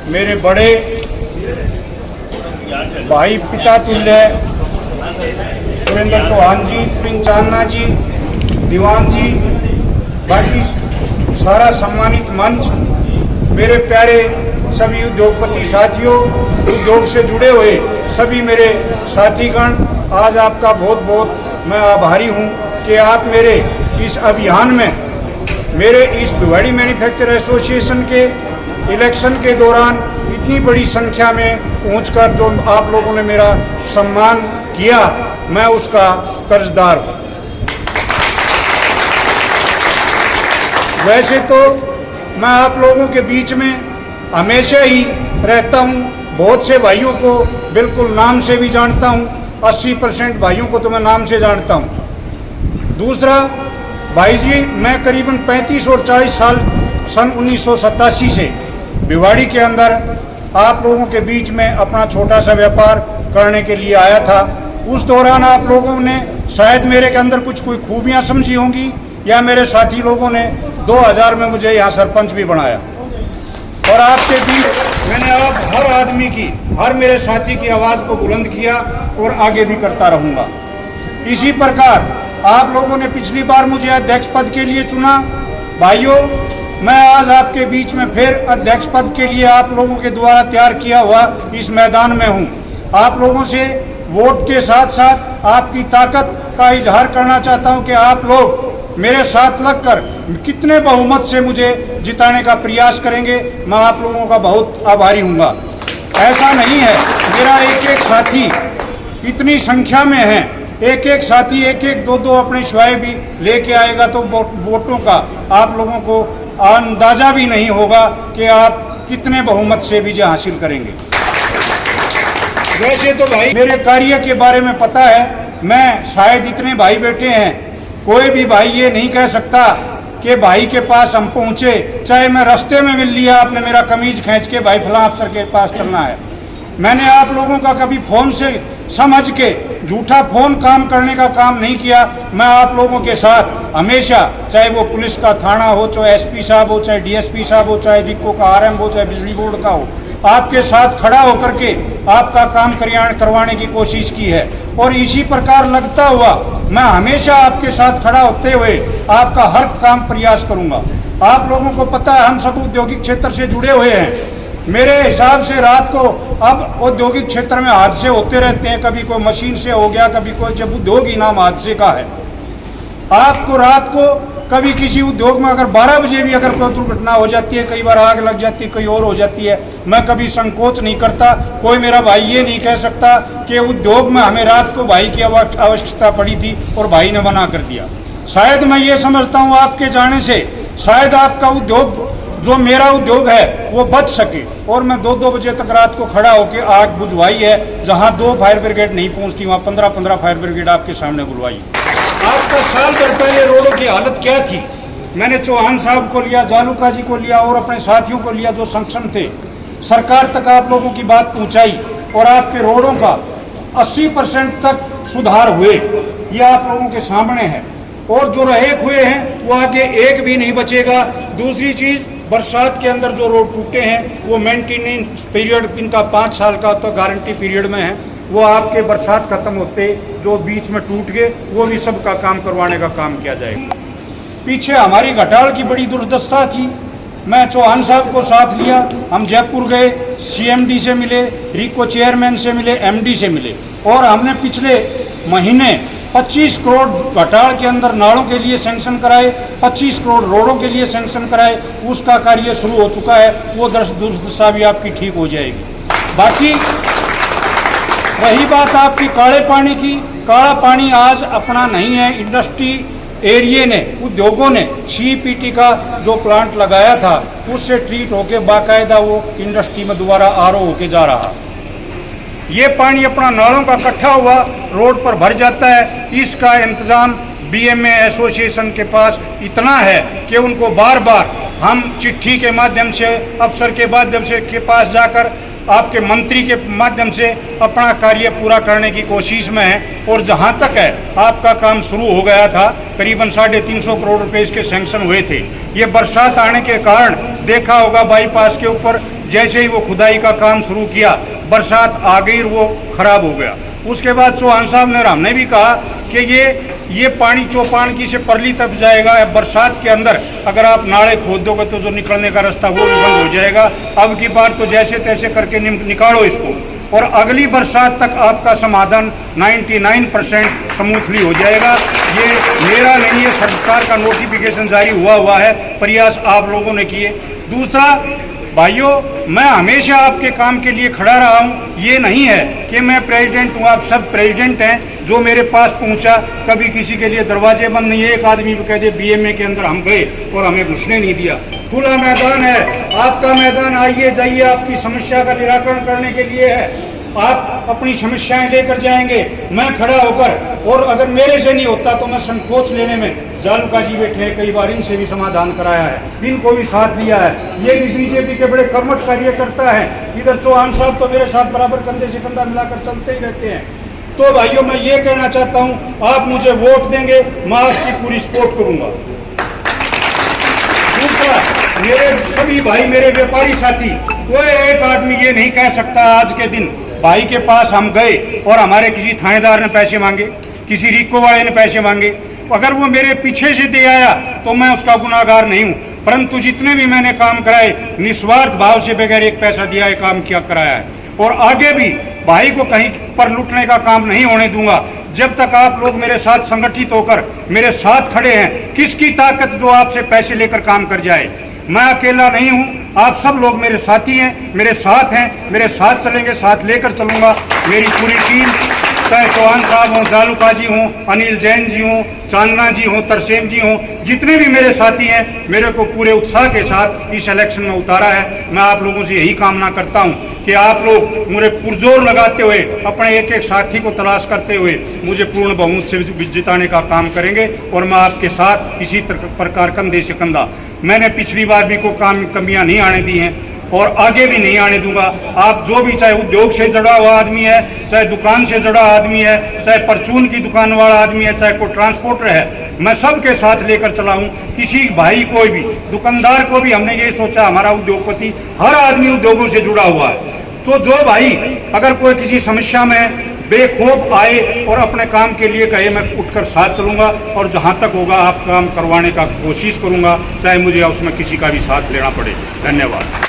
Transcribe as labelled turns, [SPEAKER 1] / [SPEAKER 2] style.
[SPEAKER 1] मेरे बड़े भाई पिता तुल्य सुरेंद्र चौहान जी, पिंचान्ना जी, दीवान जी, बाकी सारा सम्मानित मंच, मेरे प्यारे सभी उद्योगपति साथियों, उद्योग से जुड़े हुए सभी मेरे साथीगण, आज आपका बहुत बहुत मैं आभारी हूं कि आप मेरे इस अभियान में, मेरे इस भिवाड़ी मैन्युफैक्चर एसोसिएशन के इलेक्शन के दौरान इतनी बड़ी संख्या में पहुंचकर जो आप लोगों ने मेरा सम्मान किया, मैं उसका कर्जदार हूं। वैसे तो मैं आप लोगों के बीच में हमेशा ही रहता हूं, बहुत से भाइयों को बिल्कुल नाम से भी जानता हूं, 80% भाइयों को तो मैं नाम से जानता हूं। दूसरा, भाई जी, मैं करीबन 35 और 40 साल सन 1987 से भिवाड़ी के अंदर आप लोगों के बीच में अपना छोटा सा व्यापार करने के लिए आया था। उस दौरान आप लोगों ने शायद मेरे के अंदर कोई खूबियां समझी होंगी, या मेरे साथी लोगों ने 2000 में मुझे यहाँ सरपंच भी बनाया। और आपके बीच मैंने आप हर आदमी की, हर मेरे साथी की आवाज़ को बुलंद किया और आगे भी करता रहूँगा। इसी प्रकार आप लोगों ने पिछली बार मुझे अध्यक्ष पद के लिए चुना। भाइयों, मैं आज आपके बीच में फिर अध्यक्ष पद के लिए आप लोगों के द्वारा तैयार किया हुआ इस मैदान में हूँ। आप लोगों से वोट के साथ साथ आपकी ताकत का इजहार करना चाहता हूँ कि आप लोग मेरे साथ लगकर कितने बहुमत से मुझे जिताने का प्रयास करेंगे। मैं आप लोगों का बहुत आभारी हूँगा। ऐसा नहीं है, मेरा एक एक साथी इतनी संख्या में है, एक एक साथी एक एक दो अपने स्वयं भी लेके आएगा तो वोटों का आप लोगों को अंदाजा भी नहीं होगा कि आप कितने बहुमत से विजय हासिल करेंगे। वैसे तो भाई मेरे कार्य के बारे में पता है, मैं शायद इतने भाई बैठे हैं, कोई भी भाई ये नहीं कह सकता कि भाई के पास हम पहुँचे, चाहे मैं रास्ते में मिल लिया, आपने मेरा कमीज खींच के भाई फलां अफसर के पास चलना है। मैंने आप लोगों का कभी फोन से समझ के झूठा फोन काम करने का काम नहीं किया। मैं आप लोगों के साथ हमेशा, चाहे वो पुलिस का थाना हो, चाहे एसपी साहब हो, चाहे डीएसपी साहब हो, चाहे डिको का आरएम हो, चाहे बिजली बोर्ड का हो, आपके साथ खड़ा होकर के आपका काम करवाने की कोशिश की है। और इसी प्रकार लगता हुआ मैं हमेशा आपके साथ खड़ा होते हुए आपका हर काम प्रयास करूंगा। आप लोगों को पता है, हम सब औद्योगिक क्षेत्र से जुड़े हुए हैं। मेरे हिसाब से रात को अब औद्योगिक क्षेत्र में हादसे होते रहते हैं, कभी कोई मशीन से हो गया, कभी कोई, जब उद्योग ही नाम हादसे का है। आपको रात को कभी किसी उद्योग में अगर 12 बजे भी अगर कोई दुर्घटना हो जाती है, कई बार आग लग जाती है, कहीं और हो जाती है, मैं कभी संकोच नहीं करता। कोई मेरा भाई ये नहीं कह सकता कि उद्योग में हमें रात को भाई की आवश्यकता पड़ी थी और भाई ने मना कर दिया। शायद मैं ये समझता हूँ आपके जाने से शायद आपका उद्योग, जो मेरा उद्योग है, वो बच सके। और मैं 2-2 बजे तक रात को खड़ा होकर आग बुझवाई है, जहाँ 2 फायर ब्रिगेड नहीं पहुँचती वहाँ 15-15 फायर ब्रिगेड आपके सामने बुलवाई। आपका साल भर पहले रोडों की हालत क्या थी, मैंने चौहान साहब को लिया, जालूका जी को लिया और अपने साथियों को लिया जो सक्षम थे, सरकार तक आप लोगों की बात पहुँचाई और आपके रोडों का 80% तक सुधार हुए। ये आप लोगों के सामने है। और जो रहे हुए हैं वो आगे एक भी नहीं बचेगा। दूसरी चीज़, बरसात के अंदर जो रोड टूटे हैं वो मेंटेनेंस पीरियड इनका 5 साल का तो गारंटी पीरियड में है, वो आपके बरसात खत्म होते जो बीच में टूट गए वो भी सबका काम करवाने का काम किया जाएगा। पीछे हमारी घटाल की बड़ी दुर्दशा थी, मैं चौहान साहब को साथ लिया, हम जयपुर गए, सीएमडी से मिले, रिको चेयरमैन से मिले, एमडी से मिले, और हमने पिछले महीने 25 करोड़ घटाल के अंदर नालों के लिए सैंक्शन कराए, 25 करोड़ रोडों के लिए सैंक्शन कराए। उसका कार्य शुरू हो चुका है, वो दुर्दशा भी आपकी ठीक हो जाएगी। बाकी रही बात आपकी काले पानी की, काला पानी आज अपना नहीं है। इंडस्ट्री एरिया ने, उद्योगों ने सीपीटी का जो प्लांट लगाया था उससे ट्रीट होके बाकायदा वो इंडस्ट्री में दोबारा आरओ होके जा रहा। ये पानी अपना नालों का इकट्ठा हुआ रोड पर भर जाता है। इसका इंतजाम बीएमए एसोसिएशन के पास इतना है कि उनको बार बार हम चिट्ठी के माध्यम से, अफसर के माध्यम से के पास जाकर, आपके मंत्री के माध्यम से अपना कार्य पूरा करने की कोशिश में है। और जहां तक है, आपका काम शुरू हो गया था, करीबन 350 करोड़ रुपए इसके सैंक्शन हुए थे। ये बरसात आने के कारण देखा होगा बाईपास के ऊपर जैसे ही वो खुदाई का काम शुरू किया, बरसात आ गई, वो खराब हो गया। उसके बाद चौहान साहब ने, हमने भी कहा कि ये पानी चौपानकी से परली तक जाएगा। बरसात के अंदर अगर आप नाले खोद दोगे तो जो निकलने का रास्ता वो भी बंद हो जाएगा। अब की बार तो जैसे तैसे करके निकालो इसको, और अगली बरसात तक आपका समाधान 99% स्मूथली हो जाएगा। ये मेरा नहीं है, सरकार का नोटिफिकेशन जारी हुआ है, प्रयास आप लोगों ने किए। दूसरा भाइयों, मैं हमेशा आपके काम के लिए खड़ा रहा हूं। ये नहीं है कि मैं प्रेसिडेंट हूं, आप सब प्रेसिडेंट हैं। जो मेरे पास पहुंचा, कभी किसी के लिए दरवाजे बंद नहीं है। एक आदमी को कह दे बीएमए के अंदर हम गए और हमें घुसने नहीं दिया। खुला मैदान है, आपका मैदान, आइए जाइए, आपकी समस्या का निराकरण करने के लिए है। आप अपनी समस्याएं लेकर जाएंगे, मैं खड़ा होकर, और अगर मेरे से नहीं होता तो मैं संकोच लेने में, जालूका जी बैठे हैं, कई बार इनसे भी समाधान कराया है, इनको भी साथ लिया है। ये भी बीजेपी के बड़े कर्मठ कार्यकर्ता हैं। इधर चौहान साहब तो मेरे साथ बराबर कंधे से कंधा मिलाकर चलते ही रहते हैं। तो भाइयों, मैं ये कहना चाहता हूं, आप मुझे वोट देंगे, मैं आपकी पूरी सपोर्ट करूंगा। दूसरा, मेरे सभी भाई, मेरे व्यापारी साथी, कोई एक आदमी ये नहीं कह सकता आज के दिन भाई के पास हम गए और हमारे किसी थानेदार ने पैसे मांगे, किसी रिको वाले ने पैसे मांगे। अगर वो मेरे पीछे से दे आया तो मैं उसका गुनाहगार नहीं हूं, परंतु जितने भी मैंने काम कराए, निस्वार्थ भाव से बगैर एक पैसा दिया है काम किया कराया है। और आगे भी भाई को कहीं पर लूटने का काम नहीं होने दूंगा। जब तक आप लोग मेरे साथ संगठित होकर मेरे साथ खड़े हैं, किसकी ताकत जो आपसे पैसे लेकर काम कर जाए। मैं अकेला नहीं हूं, आप सब लोग मेरे साथी हैं, मेरे साथ हैं, मेरे साथ चलेंगे, साथ लेकर चलूंगा। मेरी पूरी टीम, चाहे चौहान साहब हों, जालूका जी हों, अनिल जैन जी हों, चांदना जी हों, तरसेम जी हों, जितने भी मेरे साथी हैं, मेरे को पूरे उत्साह के साथ इस इलेक्शन में उतारा है। मैं आप लोगों से यही कामना करता हूं कि आप लोग मुझे पुरजोर लगाते हुए, अपने एक एक साथी को तलाश करते हुए मुझे पूर्ण बहुमत से जिताने का काम करेंगे। और मैं आपके साथ इसी प्रकार कंधे से कंधा, मैंने पिछली बार भी कोई कमियां नहीं आने दी हैं और आगे भी नहीं आने दूंगा। आप जो भी, चाहे उद्योग से जुड़ा हुआ आदमी है, चाहे दुकान से जुड़ा आदमी है, चाहे परचून की दुकान वाला आदमी है, चाहे कोई ट्रांसपोर्टर है, मैं सबके साथ लेकर चला हूं। किसी भाई कोई भी दुकानदार को भी हमने ये सोचा, हमारा उद्योगपति, हर आदमी उद्योगों से जुड़ा हुआ है। तो जो भाई अगर कोई किसी समस्या में बेखौफ आए और अपने काम के लिए कहे, मैं उठकर साथ चलूंगा और जहां तक होगा आप काम करवाने का कोशिश करूंगा, चाहे मुझे उसमें किसी का भी साथ लेना पड़े। धन्यवाद।